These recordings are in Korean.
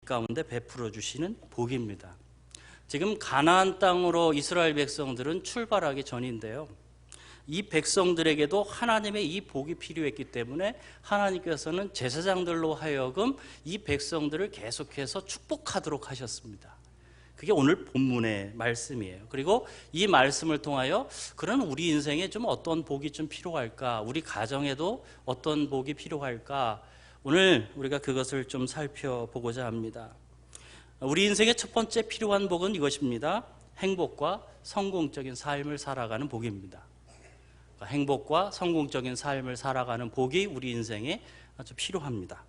가운데 베풀어 주시는 복입니다. 지금 가나안 땅으로 이스라엘 백성들은 출발하기 전인데요. 이 백성들에게도 하나님의 이 복이 필요했기 때문에 하나님께서는 제사장들로 하여금 이 백성들을 계속해서 축복하도록 하셨습니다. 그게 오늘 본문의 말씀이에요. 그리고 이 말씀을 통하여 그런 우리 인생에 좀 어떤 복이 좀 필요할까? 우리 가정에도 어떤 복이 필요할까? 오늘 우리가 그것을 좀 살펴보고자 합니다. 우리 인생의 첫 번째 필요한 복은 이것입니다. 행복과 성공적인 삶을 살아가는 복입니다. 행복과 성공적인 삶을 살아가는 복이 우리 인생에 아주 필요합니다.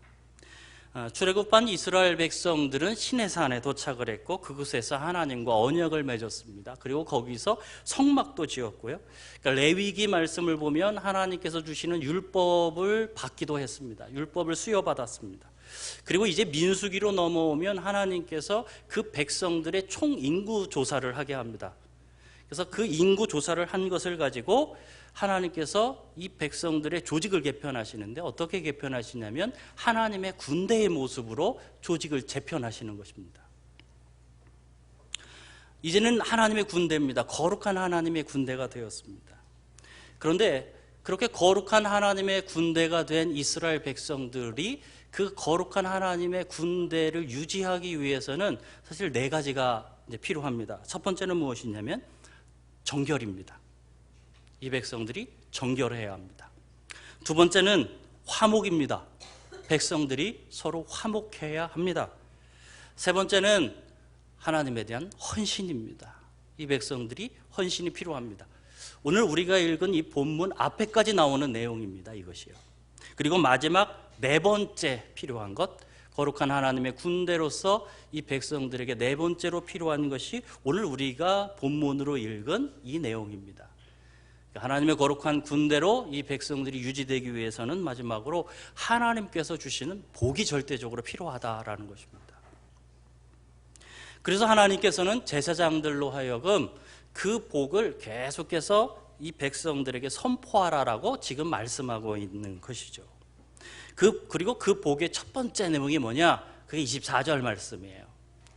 출애굽한 이스라엘 백성들은 시내산에 도착을 했고 그곳에서 하나님과 언약을 맺었습니다. 그리고 거기서 성막도 지었고요. 그러니까 레위기 말씀을 보면 하나님께서 주시는 율법을 받기도 했습니다. 율법을 수여받았습니다. 그리고 이제 민수기로 넘어오면 하나님께서 그 백성들의 총 인구 조사를 하게 합니다. 그래서 그 인구 조사를 한 것을 가지고 하나님께서 이 백성들의 조직을 개편하시는데 어떻게 개편하시냐면 하나님의 군대의 모습으로 조직을 재편하시는 것입니다. 이제는 하나님의 군대입니다. 거룩한 하나님의 군대가 되었습니다. 그런데 그렇게 거룩한 하나님의 군대가 된 이스라엘 백성들이 그 거룩한 하나님의 군대를 유지하기 위해서는 사실 네 가지가 필요합니다. 첫 번째는 무엇이냐면 정결입니다. 이 백성들이 정결해야 합니다. 두 번째는 화목입니다. 백성들이 서로 화목해야 합니다. 세 번째는 하나님에 대한 헌신입니다. 이 백성들이 헌신이 필요합니다. 오늘 우리가 읽은 이 본문 앞에까지 나오는 내용입니다. 이것이요. 그리고 마지막 네 번째 필요한 것, 거룩한 하나님의 군대로서 이 백성들에게 네 번째로 필요한 것이 오늘 우리가 본문으로 읽은 이 내용입니다. 하나님의 거룩한 군대로 이 백성들이 유지되기 위해서는 마지막으로 하나님께서 주시는 복이 절대적으로 필요하다라는 것입니다. 그래서 하나님께서는 제사장들로 하여금 그 복을 계속해서 이 백성들에게 선포하라라고 지금 말씀하고 있는 것이죠. 그리고 그 복의 첫 번째 내용이 뭐냐? 그게 24절 말씀이에요.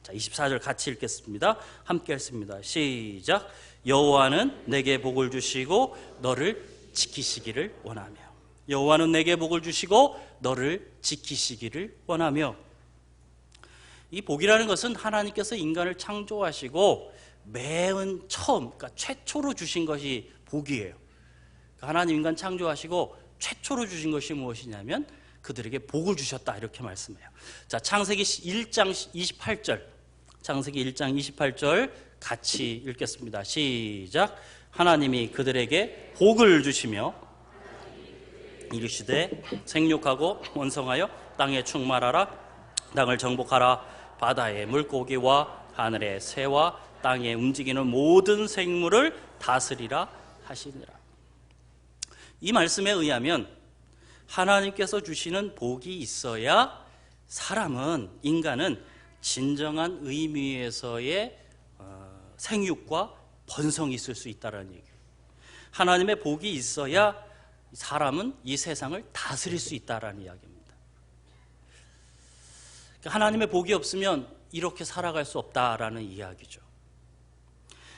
자, 24절 같이 읽겠습니다. 함께 읽습니다. 시작. 여호와는 내게 복을 주시고 너를 지키시기를 원하며. 여호와는 내게 복을 주시고 너를 지키시기를 원하며. 이 복이라는 것은 하나님께서 인간을 창조하시고 맨 처음, 그러니까 최초로 주신 것이 복이에요. 그러니까 하나님 인간 창조하시고 최초로 주신 것이 무엇이냐면 그들에게 복을 주셨다 이렇게 말씀해요. 자, 창세기 1장 28절. 창세기 1장 28절 같이 읽겠습니다. 시작. 하나님이 그들에게 복을 주시며 이르시되 생육하고 원성하여 땅에 충만하라. 땅을 정복하라. 바다의 물고기와 하늘의 새와 땅에 움직이는 모든 생물을 다스리라 하시니라. 이 말씀에 의하면 하나님께서 주시는 복이 있어야 인간은 진정한 의미에서의 생육과 번성이 있을 수 있다는 얘기예요. 하나님의 복이 있어야 사람은 이 세상을 다스릴 수 있다는 이야기입니다. 하나님의 복이 없으면 이렇게 살아갈 수 없다라는 이야기죠.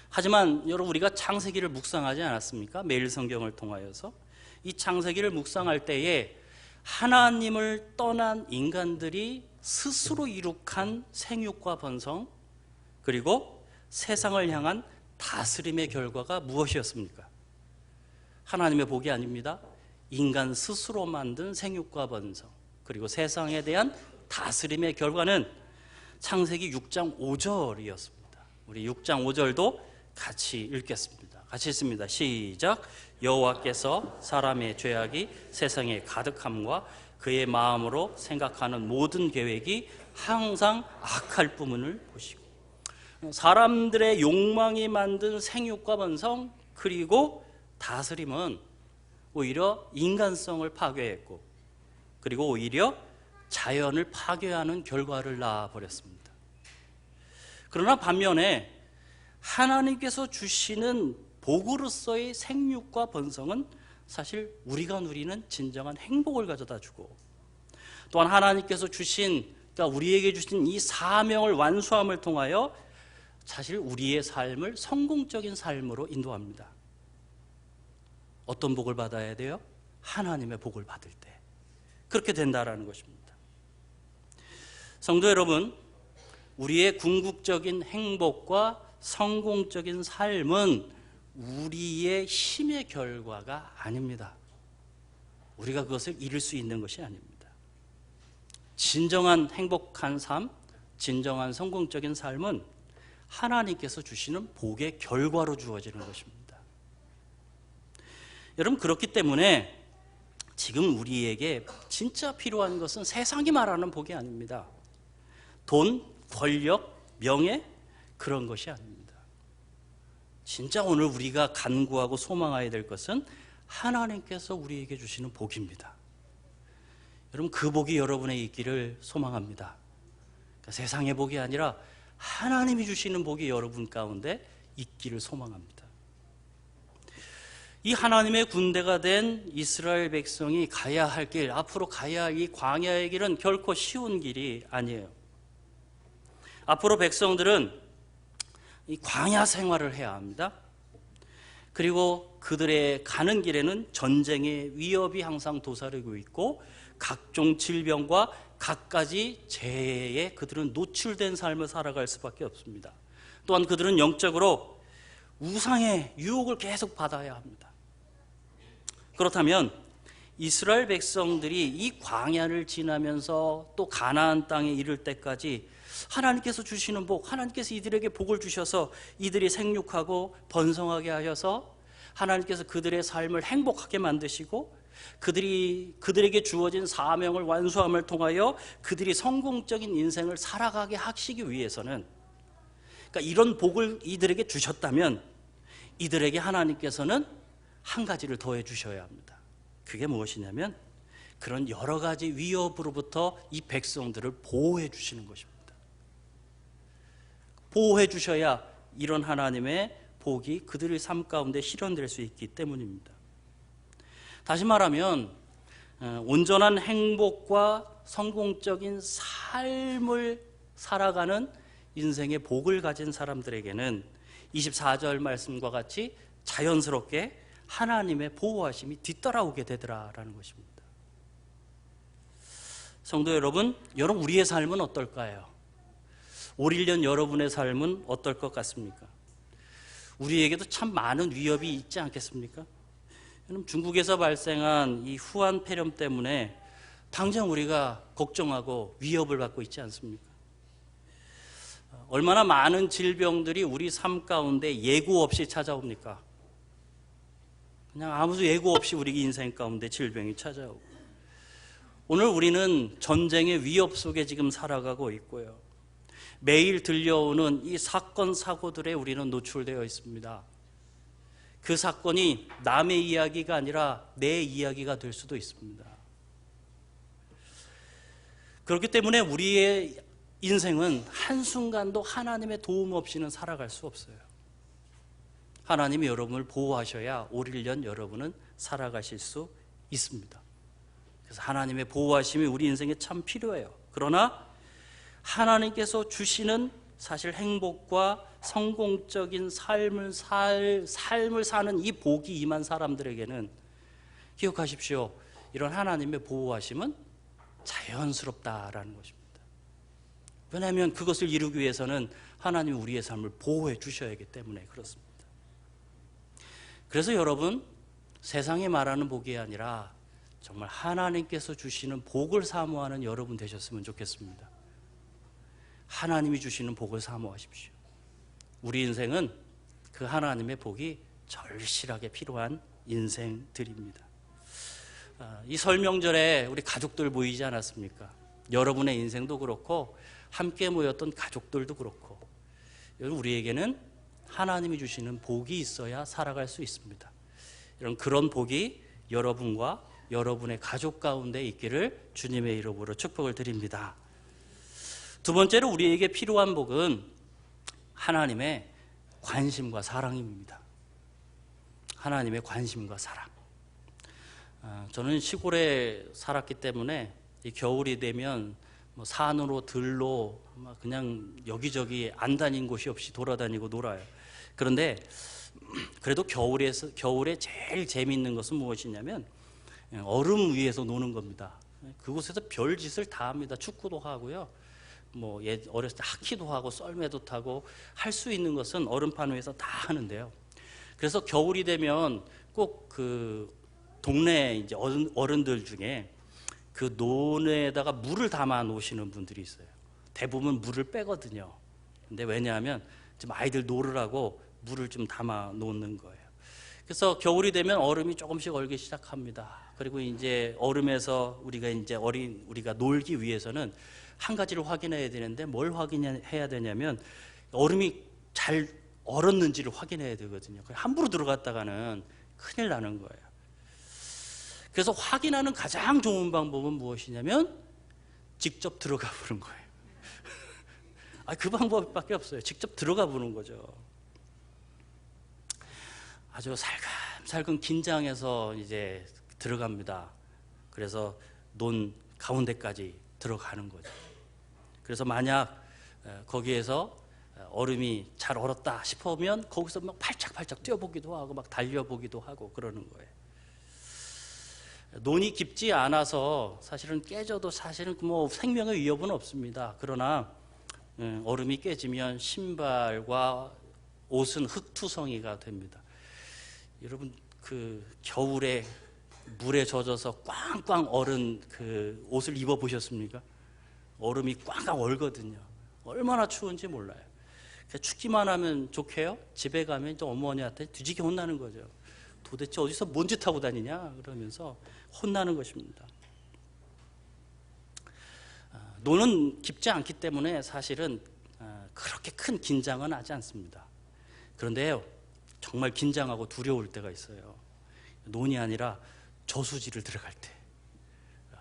하지만 여러분, 우리가 창세기를 묵상하지 않았습니까? 매일 성경을 통하여서 이 창세기를 묵상할 때에 하나님을 떠난 인간들이 스스로 이룩한 생육과 번성, 그리고 세상을 향한 다스림의 결과가 무엇이었습니까? 하나님의 복이 아닙니다. 인간 스스로 만든 생육과 번성, 그리고 세상에 대한 다스림의 결과는 창세기 6장 5절이었습니다. 우리 6장 5절도 같이 읽겠습니다. 같이 읽습니다. 시작. 여호와께서 사람의 죄악이 세상에 가득함과 그의 마음으로 생각하는 모든 계획이 항상 악할 뿐을 보시고. 사람들의 욕망이 만든 생육과 번성 그리고 다스림은 오히려 인간성을 파괴했고, 그리고 오히려 자연을 파괴하는 결과를 낳아버렸습니다. 그러나 반면에 하나님께서 주시는 복으로서의 생육과 번성은 사실 우리가 누리는 진정한 행복을 가져다 주고, 또한 하나님께서 주신 그러니까 우리에게 주신 이 사명을 완수함을 통하여 사실 우리의 삶을 성공적인 삶으로 인도합니다. 어떤 복을 받아야 돼요? 하나님의 복을 받을 때 그렇게 된다라는 것입니다. 성도 여러분, 우리의 궁극적인 행복과 성공적인 삶은 우리의 힘의 결과가 아닙니다. 우리가 그것을 이룰 수 있는 것이 아닙니다. 진정한 행복한 삶, 진정한 성공적인 삶은 하나님께서 주시는 복의 결과로 주어지는 것입니다. 여러분, 그렇기 때문에 지금 우리에게 진짜 필요한 것은 세상이 말하는 복이 아닙니다. 돈, 권력, 명예 그런 것이 아닙니다. 진짜 오늘 우리가 간구하고 소망해야 될 것은 하나님께서 우리에게 주시는 복입니다. 여러분, 그 복이 여러분의 있기를 소망합니다. 그러니까 세상의 복이 아니라 하나님이 주시는 복이 여러분 가운데 있기를 소망합니다. 이 하나님의 군대가 된 이스라엘 백성이 가야 할 길, 앞으로 가야 할 이 광야의 길은 결코 쉬운 길이 아니에요. 앞으로 백성들은 이 광야 생활을 해야 합니다. 그리고 그들의 가는 길에는 전쟁의 위협이 항상 도사리고 있고 각종 질병과 갖가지 재해에 그들은 노출된 삶을 살아갈 수밖에 없습니다. 또한 그들은 영적으로 우상의 유혹을 계속 받아야 합니다. 그렇다면 이스라엘 백성들이 이 광야를 지나면서 또 가나안 땅에 이를 때까지 하나님께서 주시는 복, 하나님께서 이들에게 복을 주셔서 이들이 생육하고 번성하게 하셔서 하나님께서 그들의 삶을 행복하게 만드시고 그들에게 주어진 사명을 완수함을 통하여 그들이 성공적인 인생을 살아가게 하시기 위해서는, 그러니까 이런 복을 이들에게 주셨다면 이들에게 하나님께서는 한 가지를 더해 주셔야 합니다. 그게 무엇이냐면 그런 여러 가지 위협으로부터 이 백성들을 보호해 주시는 것입니다. 보호해 주셔야 이런 하나님의 복이 그들의 삶 가운데 실현될 수 있기 때문입니다. 다시 말하면 온전한 행복과 성공적인 삶을 살아가는 인생의 복을 가진 사람들에게는 24절 말씀과 같이 자연스럽게 하나님의 보호하심이 뒤따라오게 되더라라는 것입니다. 성도 여러분, 우리의 삶은 어떨까요? 올 1년 여러분의 삶은 어떨 것 같습니까? 우리에게도 참 많은 위협이 있지 않겠습니까? 중국에서 발생한 이 후한 폐렴 때문에 당장 우리가 걱정하고 위협을 받고 있지 않습니까? 얼마나 많은 질병들이 우리 삶 가운데 예고 없이 찾아옵니까? 그냥 아무도 예고 없이 우리 인생 가운데 질병이 찾아오고, 오늘 우리는 전쟁의 위협 속에 지금 살아가고 있고요. 매일 들려오는 이 사건 사고들에 우리는 노출되어 있습니다. 그 사건이 남의 이야기가 아니라 내 이야기가 될 수도 있습니다. 그렇기 때문에 우리의 인생은 한순간도 하나님의 도움 없이는 살아갈 수 없어요. 하나님이 여러분을 보호하셔야 올 1년 여러분은 살아가실 수 있습니다. 그래서 하나님의 보호하심이 우리 인생에 참 필요해요. 그러나 하나님께서 주시는 사실 행복과 성공적인 삶을 사는 이 복이 임한 사람들에게는 기억하십시오. 이런 하나님의 보호하심은 자연스럽다라는 것입니다. 왜냐하면 그것을 이루기 위해서는 하나님이 우리의 삶을 보호해 주셔야 하기 때문에 그렇습니다. 그래서 여러분, 세상이 말하는 복이 아니라 정말 하나님께서 주시는 복을 사모하는 여러분 되셨으면 좋겠습니다. 하나님이 주시는 복을 사모하십시오. 우리 인생은 그 하나님의 복이 절실하게 필요한 인생들입니다. 이 설명절에 우리 가족들 모이지 않았습니까? 여러분의 인생도 그렇고 함께 모였던 가족들도 그렇고, 우리에게는 하나님이 주시는 복이 있어야 살아갈 수 있습니다. 그런 복이 여러분과 여러분의 가족 가운데 있기를 주님의 이름으로 축복을 드립니다. 두 번째로 우리에게 필요한 복은 하나님의 관심과 사랑입니다. 하나님의 관심과 사랑. 저는 시골에 살았기 때문에 이 겨울이 되면 뭐 산으로 들로 그냥 여기저기 안 다닌 곳이 없이 돌아다니고 놀아요. 그런데 그래도 겨울에 제일 재미있는 것은 무엇이냐면 얼음 위에서 노는 겁니다. 그곳에서 별짓을 다 합니다. 축구도 하고요. 뭐 어렸을 때 하키도 하고 썰매도 타고 할 수 있는 것은 얼음판 위에서 다 하는데요. 그래서 겨울이 되면 꼭 그 동네 이제 어른들 중에 그 논에다가 물을 담아 놓으시는 분들이 있어요. 대부분 물을 빼거든요. 근데 왜냐하면 지금 아이들 놀으라고 물을 좀 담아 놓는 거예요. 그래서 겨울이 되면 얼음이 조금씩 얼기 시작합니다. 그리고 이제 얼음에서 우리가 놀기 위해서는 한 가지를 확인해야 되는데 뭘 확인해야 되냐면 얼음이 잘 얼었는지를 확인해야 되거든요. 함부로 들어갔다가는 큰일 나는 거예요. 그래서 확인하는 가장 좋은 방법은 무엇이냐면 직접 들어가 보는 거예요. 그 방법밖에 없어요. 직접 들어가 보는 거죠. 아주 살금살금 긴장해서 이제 들어갑니다. 그래서 논 가운데까지 들어가는 거죠. 그래서 만약 거기에서 얼음이 잘 얼었다 싶으면 거기서 막 팔짝팔짝 뛰어보기도 하고 막 달려보기도 하고 그러는 거예요. 논이 깊지 않아서 사실은 깨져도 사실은 뭐 생명의 위협은 없습니다. 그러나 얼음이 깨지면 신발과 옷은 흙투성이가 됩니다. 여러분 그 겨울에 물에 젖어서 꽝꽝 얼은 그 옷을 입어 보셨습니까? 얼음이 꽝꽝 얼거든요. 얼마나 추운지 몰라요. 춥기만 하면 좋게요. 집에 가면 또 어머니한테 뒤지게 혼나는 거죠. 도대체 어디서 뭔 짓 하고 다니냐 그러면서 혼나는 것입니다. 논은 깊지 않기 때문에 사실은 그렇게 큰 긴장은 하지 않습니다. 그런데요, 정말 긴장하고 두려울 때가 있어요. 논이 아니라 저수지를 들어갈 때,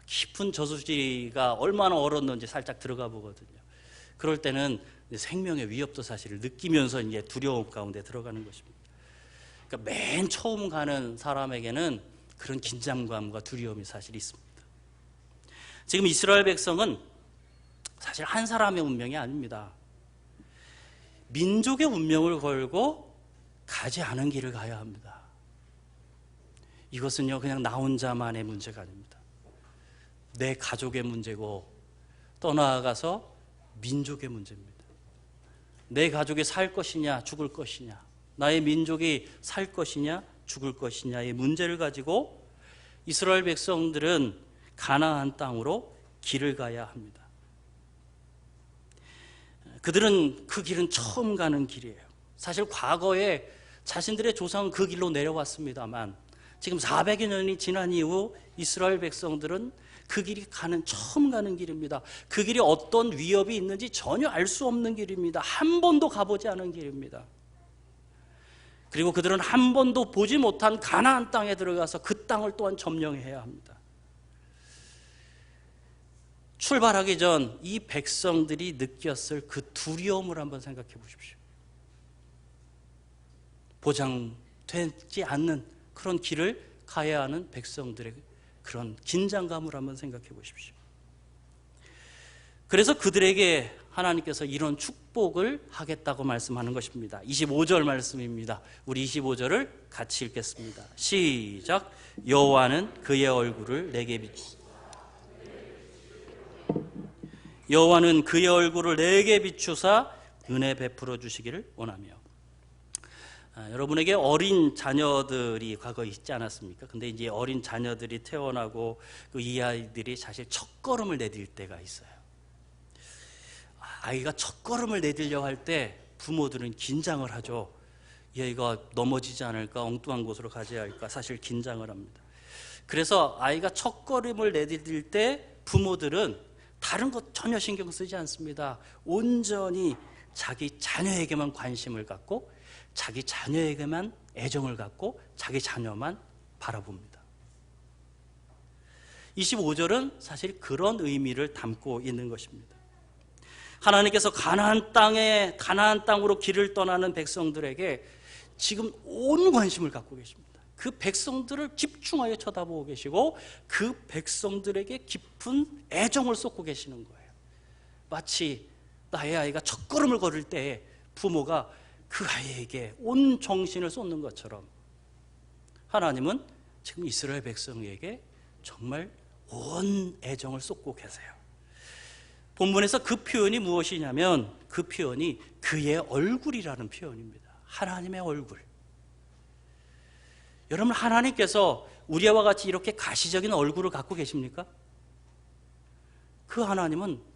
깊은 저수지가 얼마나 얼었는지 살짝 들어가 보거든요. 그럴 때는 생명의 위협도 사실을 느끼면서 이제 두려움 가운데 들어가는 것입니다. 그러니까 맨 처음 가는 사람에게는 그런 긴장감과 두려움이 사실 있습니다. 지금 이스라엘 백성은 사실 한 사람의 운명이 아닙니다. 민족의 운명을 걸고 가지 않은 길을 가야 합니다. 이것은요 그냥 나 혼자만의 문제가 아닙니다. 내 가족의 문제고 또 나아가서 민족의 문제입니다. 내 가족이 살 것이냐 죽을 것이냐, 나의 민족이 살 것이냐 죽을 것이냐의 문제를 가지고 이스라엘 백성들은 가나안 땅으로 길을 가야 합니다. 그들은 그 길은 처음 가는 길이에요. 사실 과거에 자신들의 조상은 그 길로 내려왔습니다만 지금 400여 년이 지난 이후 이스라엘 백성들은 그 길이 처음 가는 길입니다. 그 길이 어떤 위협이 있는지 전혀 알 수 없는 길입니다. 한 번도 가보지 않은 길입니다. 그리고 그들은 한 번도 보지 못한 가나안 땅에 들어가서 그 땅을 또한 점령해야 합니다. 출발하기 전 이 백성들이 느꼈을 그 두려움을 한번 생각해 보십시오. 보장되지 않는 그런 길을 가야 하는 백성들의 그런 긴장감을 한번 생각해 보십시오. 그래서 그들에게 하나님께서 이런 축복을 하겠다고 말씀하는 것입니다. 25절 말씀입니다. 우리 25절을 같이 읽겠습니다. 시작. 여호와는 그의 얼굴을 내게 비추사 여호와는 그의 얼굴을 내게 비추사 은혜 베풀어 주시기를 원하며. 여러분에게 어린 자녀들이 과거에 있지 않았습니까? 근데 이제 어린 자녀들이 태어나고 이 아이들이 사실 첫걸음을 내딜 때가 있어요. 아이가 첫걸음을 내디려고 할 때 부모들은 긴장을 하죠. 얘가 넘어지지 않을까, 엉뚱한 곳으로 가지 않을까 사실 긴장을 합니다. 그래서 아이가 첫걸음을 내디딜 때 부모들은 다른 것 전혀 신경 쓰지 않습니다. 온전히 자기 자녀에게만 관심을 갖고 자기 자녀에게만 애정을 갖고 자기 자녀만 바라봅니다. 25절은 사실 그런 의미를 담고 있는 것입니다. 하나님께서 가나안 땅으로 길을 떠나는 백성들에게 지금 온 관심을 갖고 계십니다. 그 백성들을 집중하여 쳐다보고 계시고 그 백성들에게 깊은 애정을 쏟고 계시는 거예요. 마치 나의 아이가 첫걸음을 걸을 때 부모가 그 아이에게 온 정신을 쏟는 것처럼 하나님은 지금 이스라엘 백성에게 정말 온 애정을 쏟고 계세요. 본문에서 그 표현이 무엇이냐면 그 표현이 그의 얼굴이라는 표현입니다. 하나님의 얼굴. 여러분, 하나님께서 우리와 같이 이렇게 가시적인 얼굴을 갖고 계십니까? 그 하나님은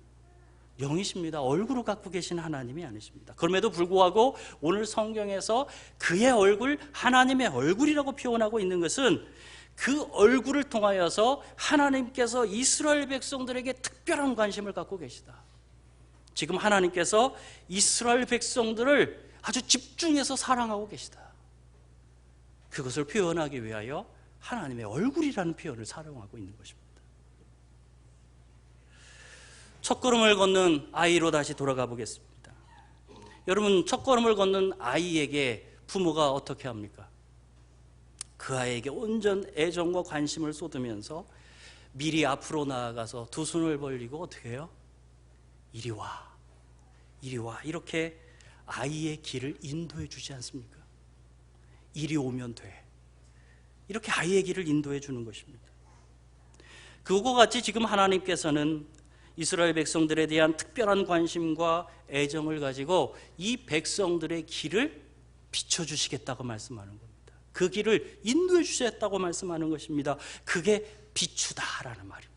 영이십니다. 얼굴을 갖고 계신 하나님이 아니십니다. 그럼에도 불구하고 오늘 성경에서 그의 얼굴, 하나님의 얼굴이라고 표현하고 있는 것은 그 얼굴을 통하여서 하나님께서 이스라엘 백성들에게 특별한 관심을 갖고 계시다. 지금 하나님께서 이스라엘 백성들을 아주 집중해서 사랑하고 계시다. 그것을 표현하기 위하여 하나님의 얼굴이라는 표현을 사용하고 있는 것입니다. 첫걸음을 걷는 아이로 다시 돌아가 보겠습니다. 여러분, 첫걸음을 걷는 아이에게 부모가 어떻게 합니까? 그 아이에게 온전 애정과 관심을 쏟으면서 미리 앞으로 나아가서 두 손을 벌리고 어떻게 해요? 이리 와, 이리 와, 이렇게 아이의 길을 인도해 주지 않습니까? 이리 오면 돼, 이렇게 아이의 길을 인도해 주는 것입니다. 그것과 같이 지금 하나님께서는 이스라엘 백성들에 대한 특별한 관심과 애정을 가지고 이 백성들의 길을 비춰주시겠다고 말씀하는 겁니다. 그 길을 인도해 주셨다고 말씀하는 것입니다. 그게 비추다라는 말입니다.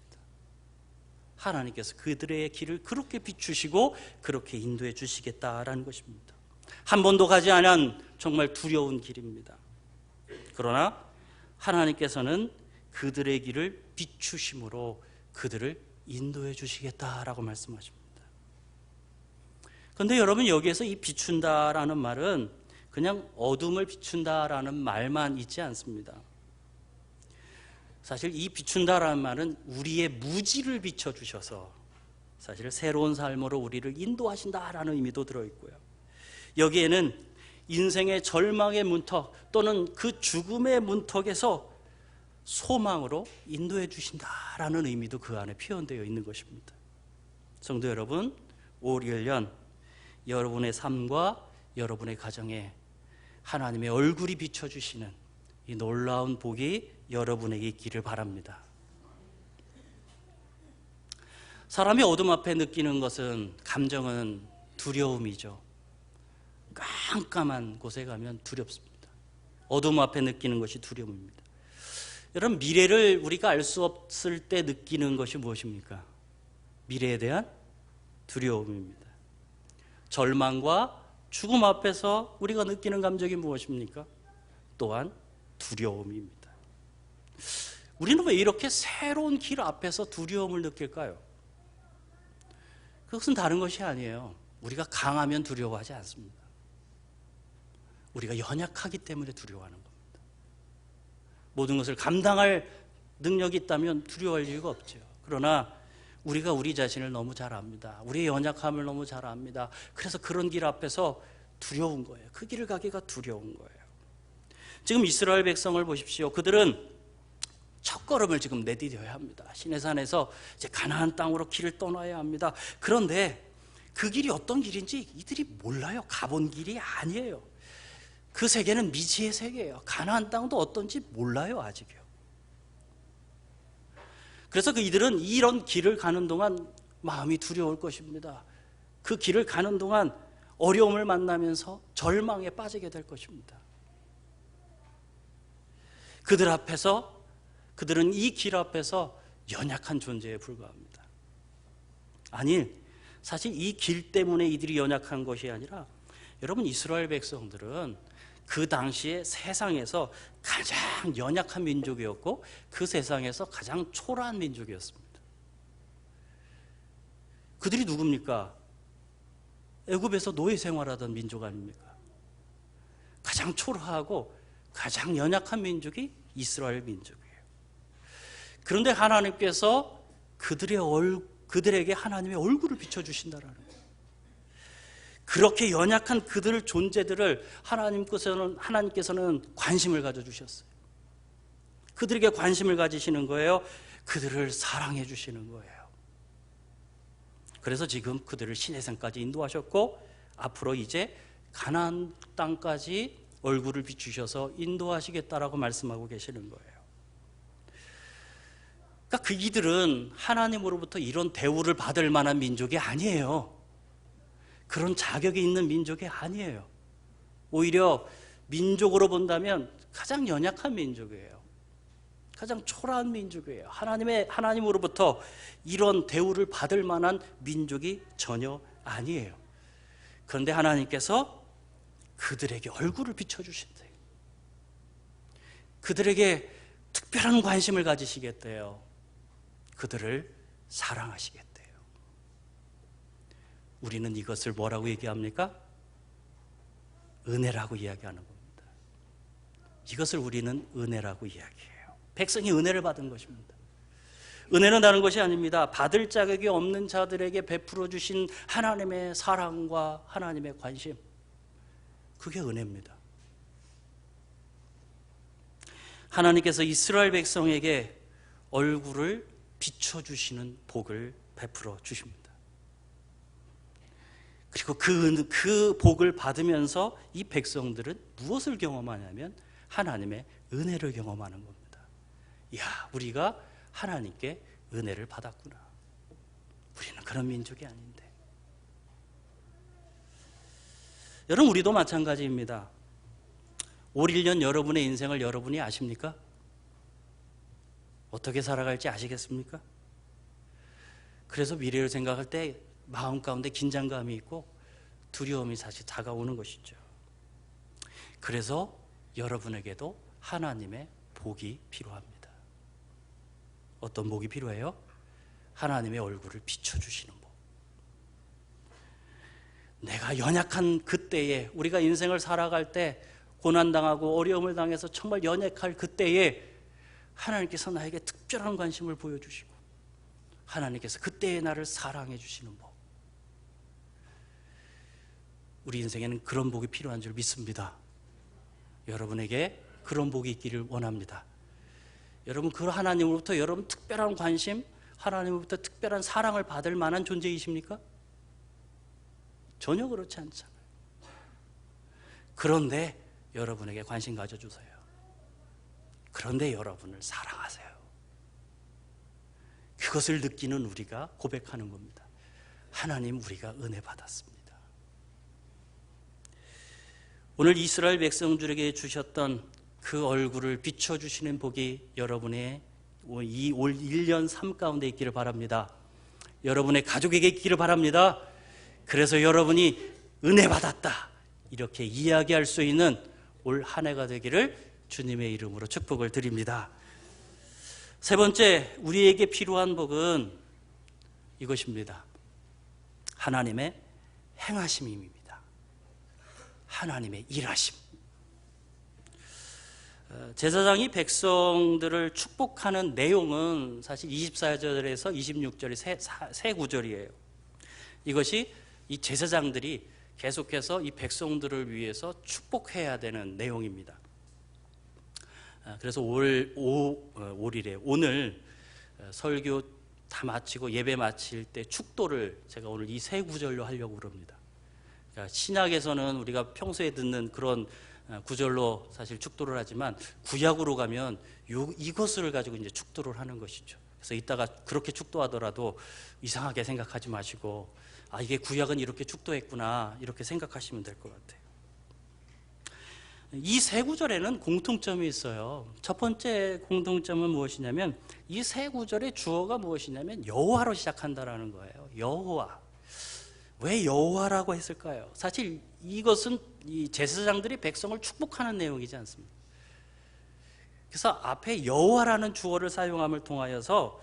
하나님께서 그들의 길을 그렇게 비추시고 그렇게 인도해 주시겠다라는 것입니다. 한 번도 가지 않은 정말 두려운 길입니다. 그러나 하나님께서는 그들의 길을 비추심으로 그들을 인도해 주시겠다라고 말씀하십니다. 그런데 여러분, 여기에서 이 비춘다라는 말은 그냥 어둠을 비춘다라는 말만 있지 않습니다. 사실 이 비춘다라는 말은 우리의 무지를 비춰주셔서 사실 새로운 삶으로 우리를 인도하신다라는 의미도 들어있고요. 여기에는 인생의 절망의 문턱 또는 그 죽음의 문턱에서 소망으로 인도해 주신다라는 의미도 그 안에 표현되어 있는 것입니다. 성도 여러분, 올 1년 여러분의 삶과 여러분의 가정에 하나님의 얼굴이 비춰주시는 이 놀라운 복이 여러분에게 있기를 바랍니다. 사람이 어둠 앞에 느끼는 것은, 감정은 두려움이죠. 깜깜한 곳에 가면 두렵습니다. 어둠 앞에 느끼는 것이 두려움입니다. 여러분, 미래를 우리가 알 수 없을 때 느끼는 것이 무엇입니까? 미래에 대한 두려움입니다. 절망과 죽음 앞에서 우리가 느끼는 감정이 무엇입니까? 또한 두려움입니다. 우리는 왜 이렇게 새로운 길 앞에서 두려움을 느낄까요? 그것은 다른 것이 아니에요. 우리가 강하면 두려워하지 않습니다. 우리가 연약하기 때문에 두려워하는 겁니다. 모든 것을 감당할 능력이 있다면 두려워할 이유가 없죠. 그러나 우리가 우리 자신을 너무 잘 압니다. 우리의 연약함을 너무 잘 압니다. 그래서 그런 길 앞에서 두려운 거예요. 그 길을 가기가 두려운 거예요. 지금 이스라엘 백성을 보십시오. 그들은 첫걸음을 지금 내디뎌야 합니다. 시내산에서 이제 가나안 땅으로 길을 떠나야 합니다. 그런데 그 길이 어떤 길인지 이들이 몰라요. 가본 길이 아니에요. 그 세계는 미지의 세계예요. 가나안 땅도 어떤지 몰라요, 아직요. 그래서 이들은 이런 길을 가는 동안 마음이 두려울 것입니다. 그 길을 가는 동안 어려움을 만나면서 절망에 빠지게 될 것입니다. 그들은 이 길 앞에서 연약한 존재에 불과합니다. 아니, 사실 이 길 때문에 이들이 연약한 것이 아니라, 여러분, 이스라엘 백성들은 그 당시에 세상에서 가장 연약한 민족이었고 그 세상에서 가장 초라한 민족이었습니다. 그들이 누굽니까? 애굽에서 노예 생활하던 민족 아닙니까? 가장 초라하고 가장 연약한 민족이 이스라엘 민족이에요. 그런데 하나님께서 그들에게 하나님의 얼굴을 비춰주신다라는 거예요. 그렇게 연약한 그들 존재들을 하나님께서는 관심을 가져주셨어요. 그들에게 관심을 가지시는 거예요. 그들을 사랑해 주시는 거예요. 그래서 지금 그들을 시내산까지 인도하셨고 앞으로 이제 가나안 땅까지 얼굴을 비추셔서 인도하시겠다라고 말씀하고 계시는 거예요. 그러니까 그 이들은 하나님으로부터 이런 대우를 받을 만한 민족이 아니에요. 그런 자격이 있는 민족이 아니에요. 오히려 민족으로 본다면 가장 연약한 민족이에요. 가장 초라한 민족이에요. 하나님으로부터 이런 대우를 받을 만한 민족이 전혀 아니에요. 그런데 하나님께서 그들에게 얼굴을 비춰주신대요. 그들에게 특별한 관심을 가지시겠대요. 그들을 사랑하시겠대요. 우리는 이것을 뭐라고 얘기합니까? 은혜라고 이야기하는 겁니다. 이것을 우리는 은혜라고 이야기해요. 백성이 은혜를 받은 것입니다. 은혜는 다른 것이 아닙니다. 받을 자격이 없는 자들에게 베풀어 주신 하나님의 사랑과 하나님의 관심, 그게 은혜입니다. 하나님께서 이스라엘 백성에게 얼굴을 비춰주시는 복을 베풀어 주십니다. 그리고 그 복을 받으면서 이 백성들은 무엇을 경험하냐면 하나님의 은혜를 경험하는 겁니다. 야, 우리가 하나님께 은혜를 받았구나. 우리는 그런 민족이 아닌데. 여러분, 우리도 마찬가지입니다. 올 1년 여러분의 인생을 여러분이 아십니까? 어떻게 살아갈지 아시겠습니까? 그래서 미래를 생각할 때 마음 가운데 긴장감이 있고 두려움이 사실 다가오는 것이죠. 그래서 여러분에게도 하나님의 복이 필요합니다. 어떤 복이 필요해요? 하나님의 얼굴을 비춰주시는 복. 내가 연약한 그때에, 우리가 인생을 살아갈 때 고난당하고 어려움을 당해서 정말 연약할 그때에 하나님께서 나에게 특별한 관심을 보여주시고 하나님께서 그때의 나를 사랑해 주시는 복. 우리 인생에는 그런 복이 필요한 줄 믿습니다. 여러분에게 그런 복이 있기를 원합니다. 여러분, 그 하나님으로부터 여러분 특별한 관심, 하나님으로부터 특별한 사랑을 받을 만한 존재이십니까? 전혀 그렇지 않잖아요. 그런데 여러분에게 관심 가져주세요. 그런데 여러분을 사랑하세요. 그것을 느끼는 우리가 고백하는 겁니다. 하나님, 우리가 은혜 받았습니다. 오늘 이스라엘 백성들에게 주셨던 그 얼굴을 비춰주시는 복이 여러분의 이 올 1년 삶 가운데 있기를 바랍니다. 여러분의 가족에게 있기를 바랍니다. 그래서 여러분이 은혜 받았다, 이렇게 이야기할 수 있는 올 한 해가 되기를 주님의 이름으로 축복을 드립니다. 세 번째, 우리에게 필요한 복은 이것입니다. 하나님의 행하심입니다. 하나님의 일하심. 제사장이 백성들을 축복하는 내용은 사실 24절에서 26절의 세 구절이에요. 이것이 이 제사장들이 계속해서 이 백성들을 위해서 축복해야 되는 내용입니다. 그래서 오늘 설교 다 마치고 예배 마칠 때 축도를 제가 오늘 이 세 구절로 하려고 그럽니다. 그러니까 신약에서는 우리가 평소에 듣는 그런 구절로 사실 축도를 하지만 구약으로 가면 이것을 가지고 이제 축도를 하는 것이죠. 그래서 이따가 그렇게 축도하더라도 이상하게 생각하지 마시고, 아, 이게 구약은 이렇게 축도했구나, 이렇게 생각하시면 될 것 같아요. 이 세 구절에는 공통점이 있어요. 첫 번째 공통점은 무엇이냐면 이 세 구절의 주어가 무엇이냐면 여호와로 시작한다라는 거예요. 여호와. 왜 여호와라고 했을까요? 사실 이것은 이 제사장들이 백성을 축복하는 내용이지 않습니까? 그래서 앞에 여호와라는 주어를 사용함을 통하여서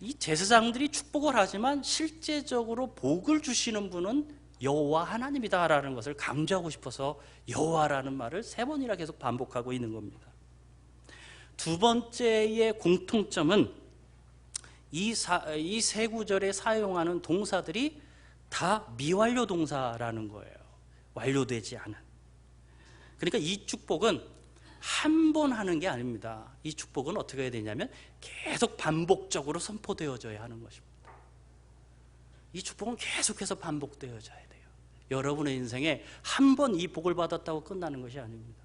이 제사장들이 축복을 하지만 실제적으로 복을 주시는 분은 여호와 하나님이다라는 것을 강조하고 싶어서 여호와라는 말을 세 번이나 계속 반복하고 있는 겁니다. 두 번째의 공통점은 이 세 구절에 사용하는 동사들이 다 미완료 동사라는 거예요. 완료되지 않은. 그러니까 이 축복은 한 번 하는 게 아닙니다. 이 축복은 어떻게 해야 되냐면 계속 반복적으로 선포되어져야 하는 것입니다. 이 축복은 계속해서 반복되어져야 돼요. 여러분의 인생에 한 번 이 복을 받았다고 끝나는 것이 아닙니다.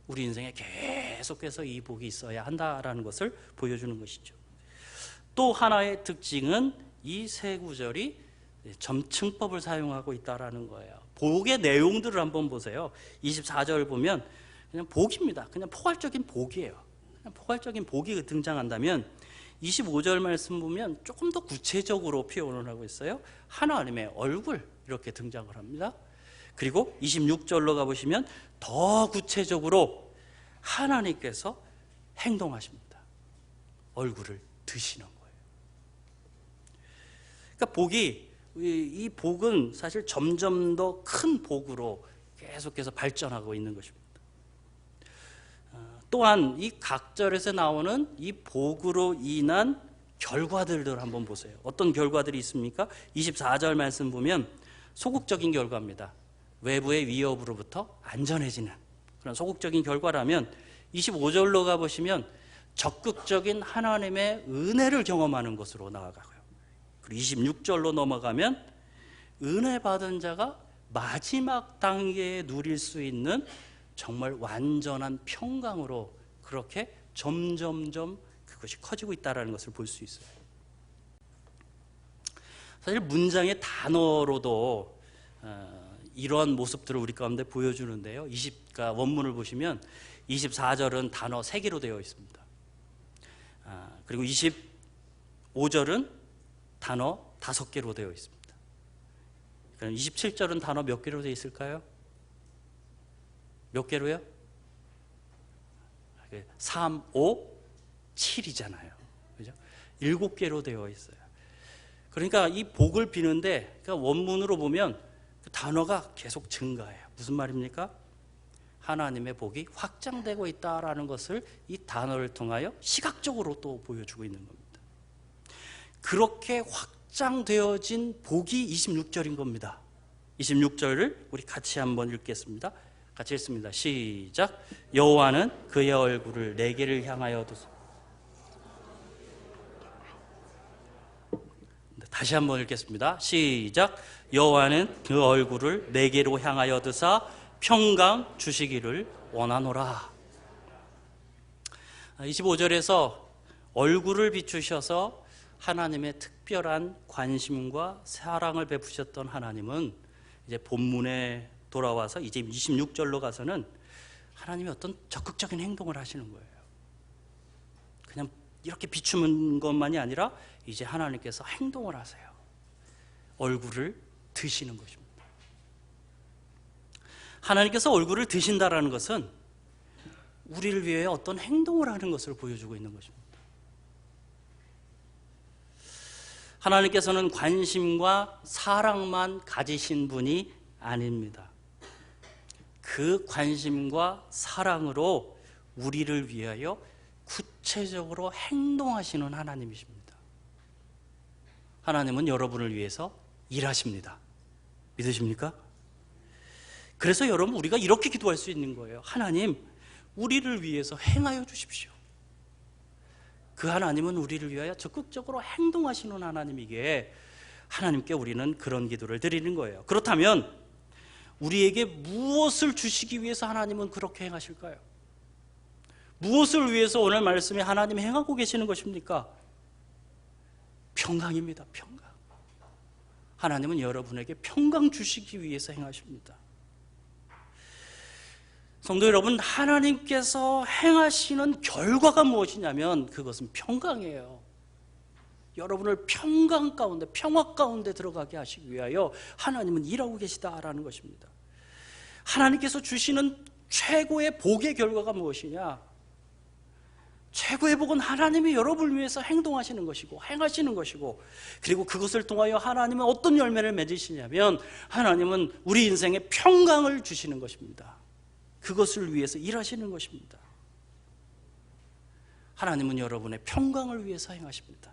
우리 인생에 계속해서 이 복이 있어야 한다라는 것을 보여주는 것이죠. 또 하나의 특징은 이 세 구절이 점층법을 사용하고 있다는 거예요. 복의 내용들을 한번 보세요. 24절 보면 그냥 복입니다. 그냥 포괄적인 복이에요. 그냥 포괄적인 복이 등장한다면 25절 말씀 보면 조금 더 구체적으로 표현을 하고 있어요. 하나님의 얼굴 이렇게 등장을 합니다. 그리고 26절로 가보시면 더 구체적으로 하나님께서 행동하십니다. 얼굴을 드시는 거예요. 그러니까 복이, 이 복은 사실 점점 더 큰 복으로 계속해서 발전하고 있는 것입니다. 또한 이 각절에서 나오는 이 복으로 인한 결과들을 한번 보세요. 어떤 결과들이 있습니까? 24절 말씀 보면 소극적인 결과입니다. 외부의 위협으로부터 안전해지는 그런 소극적인 결과라면 25절로 가보시면 적극적인 하나님의 은혜를 경험하는 것으로 나아가고요. 그리고 26절로 넘어가면 은혜 받은 자가 마지막 단계에 누릴 수 있는 정말 완전한 평강으로 그렇게 점점점 그것이 커지고 있다는 것을 볼 수 있어요. 사실 문장의 단어로도 이러한 모습들을 우리 가운데 보여주는데요. 그러니까 원문을 보시면 24절은 단어 3개로 되어 있습니다. 그리고 25절은 단어 5개로 되어 있습니다. 그럼 27절은 단어 몇 개로 되어 있을까요? 몇 개로요? 3, 5, 7이잖아요. 그죠? 7개로 되어 있어요. 그러니까 이 복을 비는데 그러니까 원문으로 보면 그 단어가 계속 증가해요. 무슨 말입니까? 하나님의 복이 확장되고 있다라는 것을 이 단어를 통하여 시각적으로 또 보여주고 있는 겁니다. 그렇게 확장되어진 복이 26절인 겁니다. 26절을 우리 같이 한번 읽겠습니다. 같이 읽습니다. 시작. 여호와는 그의 얼굴을 내게를 향하여 두사. 다시 한번 읽겠습니다. 시작. 여호와는 그 얼굴을 내게로 향하여 두사 평강 주시기를 원하노라. 25절에서 얼굴을 비추셔서 하나님의 특별한 관심과 사랑을 베푸셨던 하나님은 이제 본문에 돌아와서 이제 26절로 가서는 하나님이 어떤 적극적인 행동을 하시는 거예요. 그냥 이렇게 비추는 것만이 아니라 이제 하나님께서 행동을 하세요. 얼굴을 드시는 것입니다. 하나님께서 얼굴을 드신다라는 것은 우리를 위해 어떤 행동을 하는 것을 보여주고 있는 것입니다. 하나님께서는 관심과 사랑만 가지신 분이 아닙니다. 그 관심과 사랑으로 우리를 위하여 구체적으로 행동하시는 하나님이십니다. 하나님은 여러분을 위해서 일하십니다. 믿으십니까? 그래서 여러분 우리가 이렇게 기도할 수 있는 거예요. 하나님, 우리를 위해서 행하여 주십시오. 그 하나님은 우리를 위하여 적극적으로 행동하시는 하나님이기에 하나님께 우리는 그런 기도를 드리는 거예요. 그렇다면 우리에게 무엇을 주시기 위해서 하나님은 그렇게 행하실까요? 무엇을 위해서 오늘 말씀에 하나님이 행하고 계시는 것입니까? 평강입니다. 평강. 하나님은 여러분에게 평강 주시기 위해서 행하십니다. 성도 여러분, 하나님께서 행하시는 결과가 무엇이냐면 그것은 평강이에요. 여러분을 평강 가운데, 평화 가운데 들어가게 하시기 위하여 하나님은 일하고 계시다라는 것입니다. 하나님께서 주시는 최고의 복의 결과가 무엇이냐? 최고의 복은 하나님이 여러분을 위해서 행동하시는 것이고 행하시는 것이고, 그리고 그것을 통하여 하나님은 어떤 열매를 맺으시냐면 하나님은 우리 인생에 평강을 주시는 것입니다. 그것을 위해서 일하시는 것입니다. 하나님은 여러분의 평강을 위해서 행하십니다.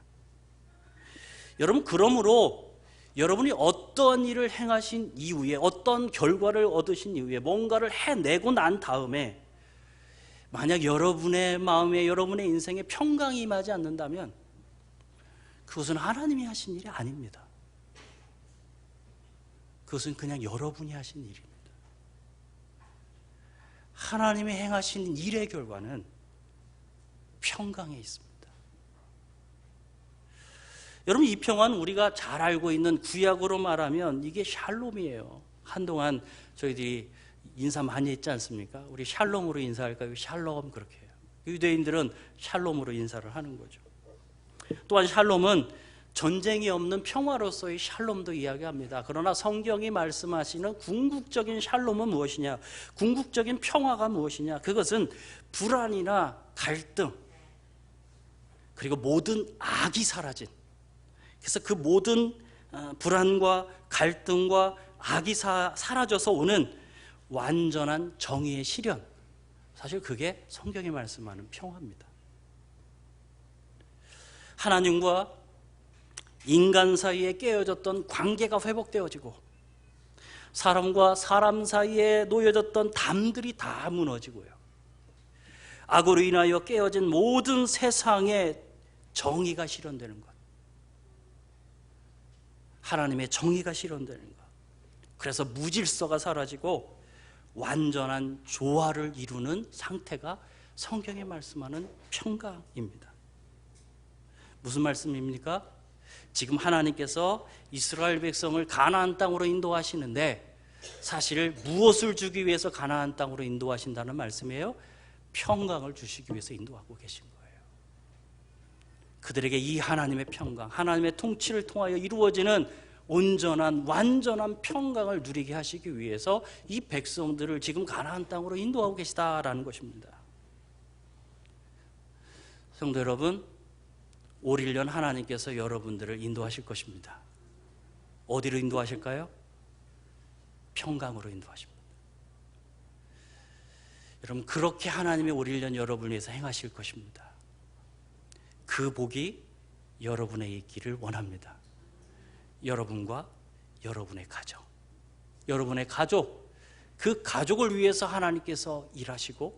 여러분, 그러므로 여러분이 어떤 일을 행하신 이후에, 어떤 결과를 얻으신 이후에, 뭔가를 해내고 난 다음에 만약 여러분의 마음에, 여러분의 인생에 평강이 임하지 않는다면 그것은 하나님이 하신 일이 아닙니다. 그것은 그냥 여러분이 하신 일입니다. 하나님이 행하신 일의 결과는 평강에 있습니다. 여러분, 이 평화는 우리가 잘 알고 있는 구약으로 말하면 이게 샬롬이에요. 한동안 저희들이 인사 많이 했지 않습니까? 우리 샬롬으로 인사할까요? 샬롬, 그렇게 해요. 유대인들은 샬롬으로 인사를 하는 거죠. 또한 샬롬은 전쟁이 없는 평화로서의 샬롬도 이야기합니다. 그러나 성경이 말씀하시는 궁극적인 샬롬은 무엇이냐? 궁극적인 평화가 무엇이냐? 그것은 불안이나 갈등, 그리고 모든 악이 사라진, 그래서 그 모든 불안과 갈등과 악이 사라져서 오는 완전한 정의의 실현, 사실 그게 성경이 말씀하는 평화입니다. 하나님과 인간 사이에 깨어졌던 관계가 회복되어지고, 사람과 사람 사이에 놓여졌던 담들이 다 무너지고요, 악으로 인하여 깨어진 모든 세상의 정의가 실현되는 것, 하나님의 정의가 실현되는 것, 그래서 무질서가 사라지고 완전한 조화를 이루는 상태가 성경이 말씀하는 평강입니다. 무슨 말씀입니까? 지금 하나님께서 이스라엘 백성을 가나안 땅으로 인도하시는데, 사실 무엇을 주기 위해서 가나안 땅으로 인도하신다는 말씀이에요? 평강을 주시기 위해서 인도하고 계신 거예요. 그들에게 이 하나님의 평강, 하나님의 통치를 통하여 이루어지는 온전한 완전한 평강을 누리게 하시기 위해서 이 백성들을 지금 가나안 땅으로 인도하고 계시다라는 것입니다. 성도 여러분, 올 1년 하나님께서 여러분들을 인도하실 것입니다. 어디로 인도하실까요? 평강으로 인도하십니다. 여러분, 그렇게 하나님이 올 1년 여러분을 위해서 행하실 것입니다. 그 복이 여러분에 있기를 원합니다. 여러분과 여러분의 가정, 여러분의 가족, 그 가족을 위해서 하나님께서 일하시고,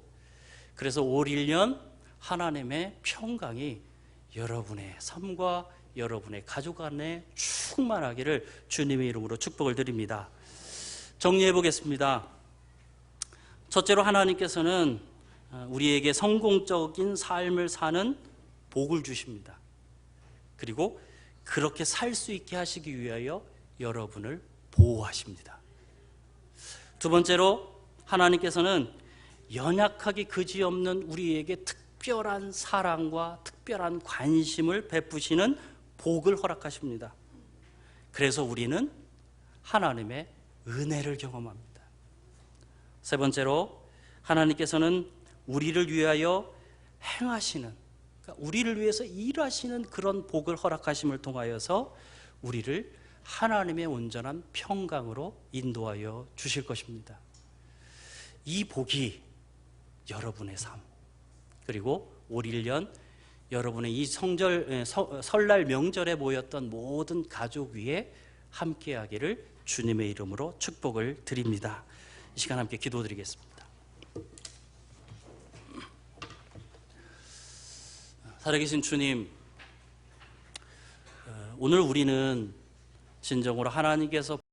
그래서 올 1년 하나님의 평강이 여러분의 삶과 여러분의 가족 안에 충만하기를 주님의 이름으로 축복을 드립니다. 정리해 보겠습니다. 첫째로, 하나님께서는 우리에게 성공적인 삶을 사는 복을 주십니다. 그리고 그렇게 살 수 있게 하시기 위하여 여러분을 보호하십니다. 두 번째로, 하나님께서는 연약하기 그지없는 우리에게 특별한 사랑과 특별한 관심을 베푸시는 복을 허락하십니다. 그래서 우리는 하나님의 은혜를 경험합니다. 세 번째로, 하나님께서는 우리를 위하여 행하시는, 그러니까 우리를 위해서 일하시는 그런 복을 허락하심을 통하여서 우리를 하나님의 온전한 평강으로 인도하여 주실 것입니다. 이 복이 여러분의 삶, 그리고 올 1년 여러분의 이 설날 명절에 모였던 모든 가족 위에 함께하기를 주님의 이름으로 축복을 드립니다. 이 시간 함께 기도드리겠습니다. 살아계신 주님, 오늘 우리는 진정으로 하나님께서